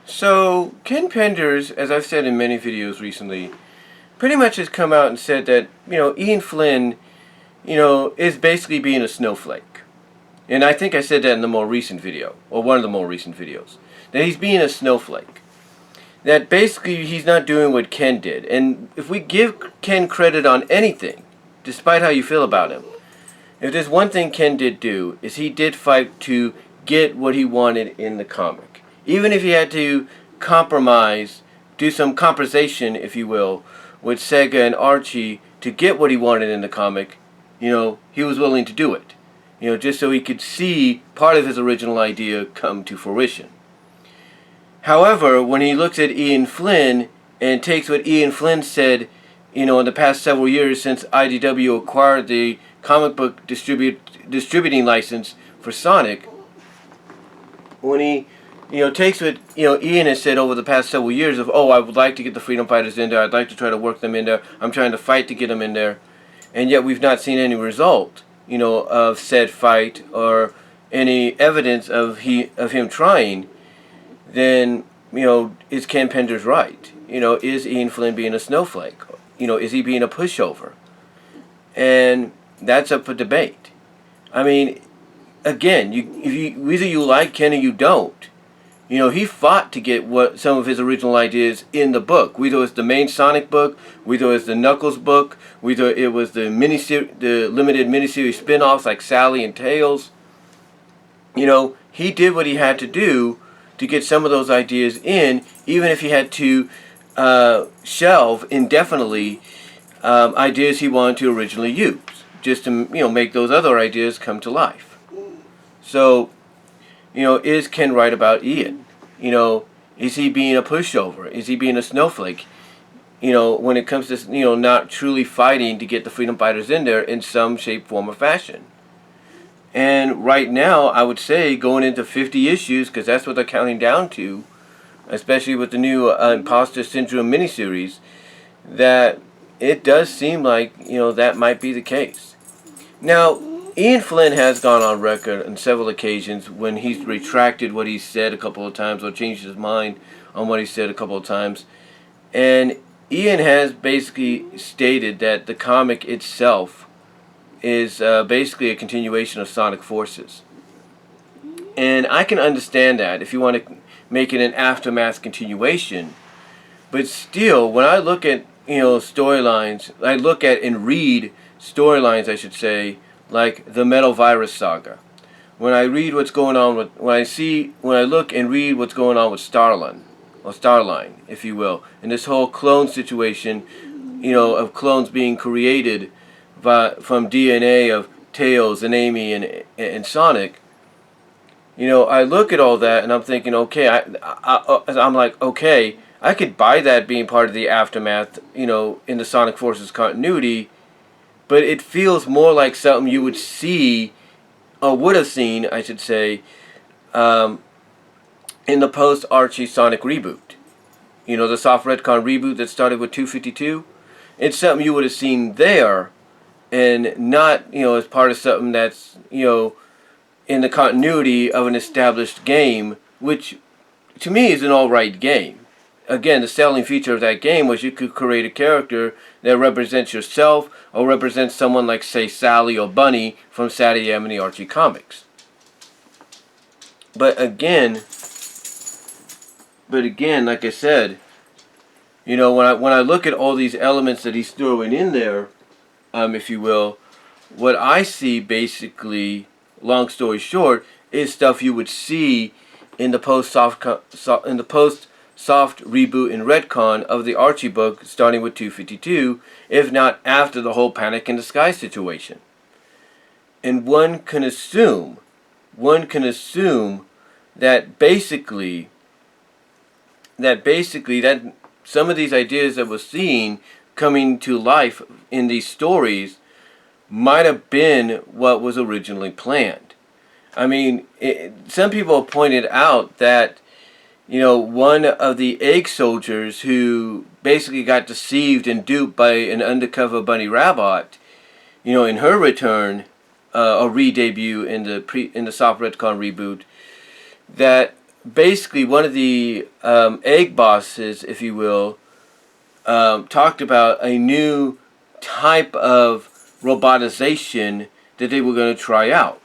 So, Ken Penders, as I've said in many videos recently, pretty much has come out and said that, Ian Flynn, is basically being a snowflake. And I think I said that in the more recent video, or one of the more recent videos, that he's being a snowflake. That basically he's not doing what Ken did. And if we give Ken credit on anything, despite how you feel about him, if there's one thing Ken did do, is he did fight to get what he wanted in the comic. Even if he had to compromise, do some compensation, if you will, with Sega and Archie to get what he wanted in the comic, he was willing to do it. Just so he could see part of his original idea come to fruition. However, when he looks at Ian Flynn and takes what Ian Flynn said, in the past several years since IDW acquired the comic book distributing license for Sonic, when he takes what Ian has said over the past several years of, I would like to get the Freedom Fighters in there, I'd like to try to work them in there, I'm trying to fight to get them in there, and yet we've not seen any result of said fight or any evidence of him trying, then is Ken Penders right? Is Ian Flynn being a snowflake? Is he being a pushover? And that's up for debate. I mean, again, either you like Ken or you don't. He fought to get some of his original ideas in the book. Whether it was the main Sonic book, whether it was the Knuckles book, whether it was the limited miniseries spin-offs like Sally and Tails. He did what he had to do to get some of those ideas in, even if he had to shelve indefinitely ideas he wanted to originally use, just to make those other ideas come to life. So, is Ken right about Ian? Is he being a pushover? Is he being a snowflake? When it comes to not truly fighting to get the Freedom Fighters in there in some shape, form, or fashion. And right now, I would say going into 50 issues, because that's what they're counting down to, especially with the new Imposter Syndrome miniseries, that it does seem like that might be the case. Now, Ian Flynn has gone on record on several occasions when he's retracted what he said a couple of times or changed his mind on what he said a couple of times. And Ian has basically stated that the comic itself is basically a continuation of Sonic Forces. And I can understand that if you want to make it an aftermath continuation. But still, when I look at storylines, I look at and read storylines, I should say, like the Metal Virus Saga. When I read what's going on with, when I look and read what's going on with Starline, if you will, and this whole clone situation, of clones being created from DNA of Tails and Amy and Sonic. I look at all that and I'm thinking, okay, I'm like, okay, I could buy that being part of the aftermath, in the Sonic Forces continuity. But it feels more like something you would see, or would have seen, I should say, in the post-Archie Sonic reboot. The soft retcon reboot that started with 252. It's something you would have seen there, and not, as part of something that's, in the continuity of an established game, which, to me, is an alright game. Again, the selling feature of that game was you could create a character that represents yourself or represents someone like, say, Sally or Bunny from Saturday M and the Archie comics. But again, like I said, when I look at all these elements that he's throwing in there, if you will, what I see basically, long story short, is stuff you would see in the post-soft reboot and retcon of the Archie book starting with 252, if not after the whole Panic in the Sky situation. And one can assume that basically that some of these ideas that we're seeing coming to life in these stories might have been what was originally planned. I mean, some people have pointed out that one of the egg soldiers who basically got deceived and duped by an undercover Bunny Rabbit, in her return, a re-debut in the soft retcon reboot, that basically one of the egg bosses, if you will, talked about a new type of robotization that they were going to try out.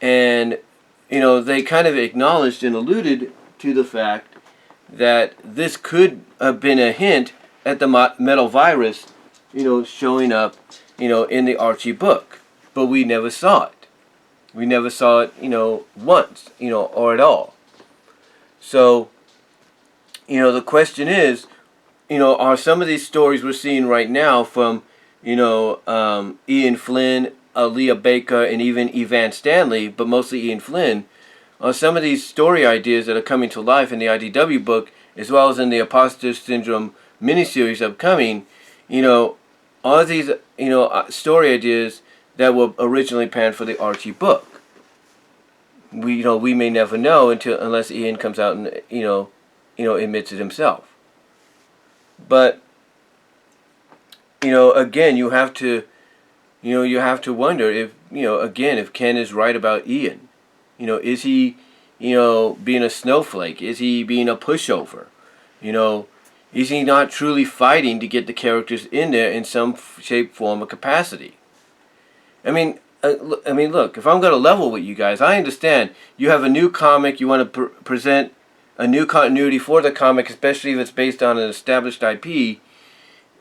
And, they kind of acknowledged and alluded to the fact that this could have been a hint at the metal virus, showing up, in the Archie book. But we never saw it. We never saw it, once, or at all. So, the question is, are some of these stories we're seeing right now from, Ian Flynn, Leah Baker, and even Evan Stanley, but mostly Ian Flynn, are some of these story ideas that are coming to life in the IDW book, as well as in the Imposter Syndrome miniseries upcoming, are these, story ideas that were originally planned for the Archie book? We may never know unless Ian comes out and, admits it himself. But, again, you have to wonder if, again, if Ken is right about Ian. Is he, being a snowflake? Is he being a pushover? Is he not truly fighting to get the characters in there in some shape, form, or capacity? I mean, look, if I'm going to level with you guys, I understand you have a new comic, you want to present a new continuity for the comic, especially if it's based on an established IP.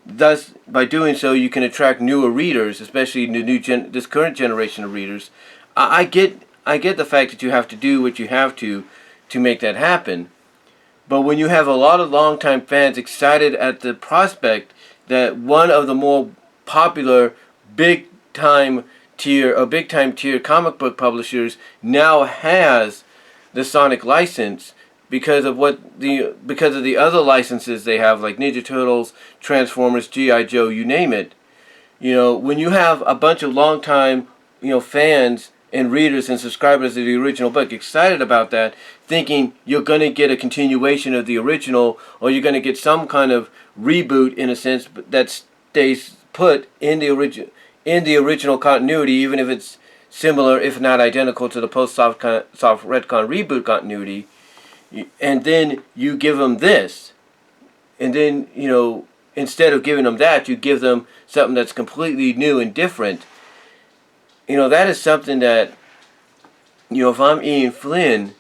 Thus, by doing so, you can attract newer readers, especially this current generation of readers. I get the fact that you have to do what you have to make that happen. But when you have a lot of longtime fans excited at the prospect that one of the more popular big time tier comic book publishers now has the Sonic license because of the other licenses they have, like Ninja Turtles, Transformers, G.I. Joe, you name it. When you have a bunch of longtime fans and readers and subscribers of the original book excited about that, thinking you're going to get a continuation of the original, or you're going to get some kind of reboot in a sense that stays put in the original continuity, even if it's similar, if not identical, to the post-soft retcon reboot continuity, and then you give them this, and then instead of giving them that, you give them something that's completely new and different. That is something that, if I'm Ian Flynn,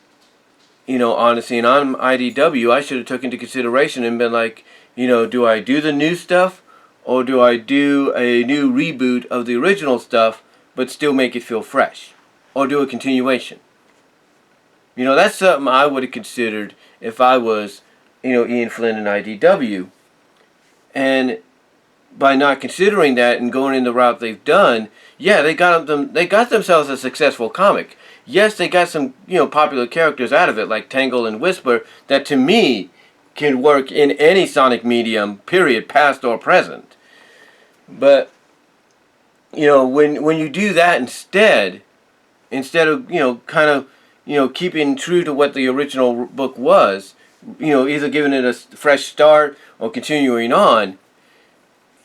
honestly, and I'm IDW, I should have took into consideration and been like, do I do the new stuff, or do I do a new reboot of the original stuff, but still make it feel fresh, or do a continuation? That's something I would have considered if I was, Ian Flynn and IDW. And by not considering that and going in the route they've done, yeah, they got themselves a successful comic. Yes, they got some, popular characters out of it, like Tangle and Whisper, that to me can work in any Sonic medium, period, past or present. But, when you do that instead of, kind of, keeping true to what the original book was, either giving it a fresh start or continuing on,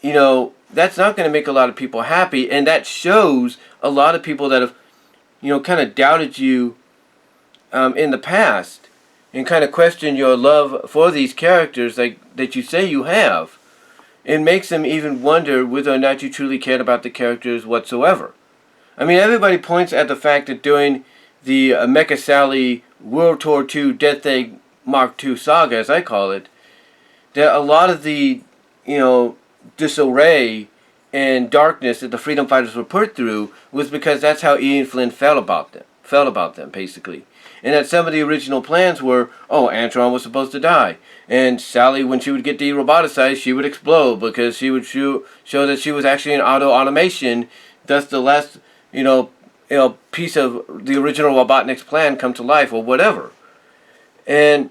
that's not going to make a lot of people happy, and that shows a lot of people that have, kind of doubted you in the past and kind of questioned your love for these characters that you say you have. It makes them even wonder whether or not you truly cared about the characters whatsoever. I mean, everybody points at the fact that during the Mecha Sally World Tour II Death Egg Mark II saga, as I call it, that a lot of the, disarray and darkness that the Freedom Fighters were put through was because that's how Ian Flynn felt about them, basically. And that some of the original plans were, Antron was supposed to die. And Sally, when she would get de-roboticized, she would explode because she would show that she was actually an automation, thus the last, piece of the original Robotnik's plan come to life or whatever. And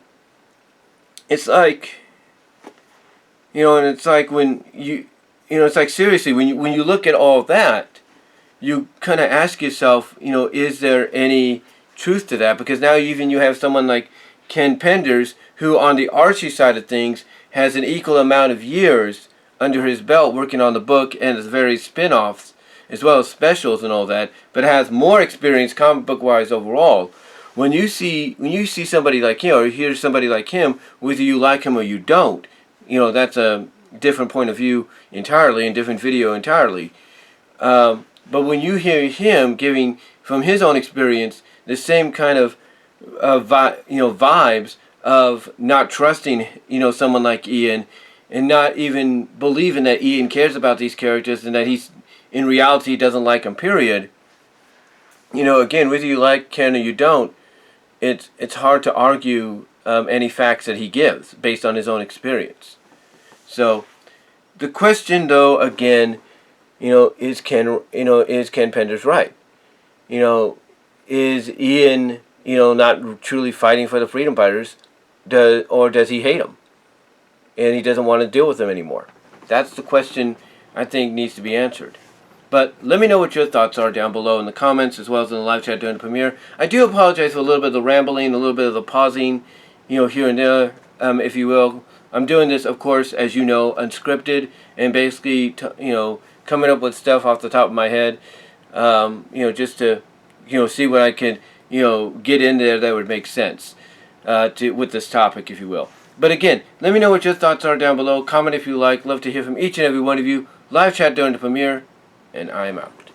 it's like, and it's like when it's like seriously, when you look at all that, you kind of ask yourself, is there any truth to that? Because now even you have someone like Ken Penders, who on the Archie side of things has an equal amount of years under his belt working on the book and the various spin-offs, as well as specials and all that, but has more experience comic book wise overall. when you see somebody like him, or hear somebody like him, whether you like him or you don't, that's a different point of view entirely, and different video entirely. But when you hear him giving from his own experience the same kind of vibes of not trusting someone like Ian, and not even believing that Ian cares about these characters, and that he's in reality doesn't like them, period. Again, whether you like Ken or you don't, it's hard to argue any facts that he gives based on his own experience. So the question, though, again, is Ken Penders right? Is Ian not truly fighting for the freedom fighters, or does he hate them and he doesn't want to deal with them anymore? That's the question I think needs to be answered. But let me know what your thoughts are down below in the comments, as well as in the live chat during the premiere. I do apologize for a little bit of the rambling, a little bit of the pausing, here and there, if you will. I'm doing this, of course, as you know, unscripted, and basically, coming up with stuff off the top of my head, just to, see what I could, get in there that would make sense with this topic, if you will. But again, let me know what your thoughts are down below. Comment if you like. Love to hear from each and every one of you. Live chat during the premiere. And I'm out.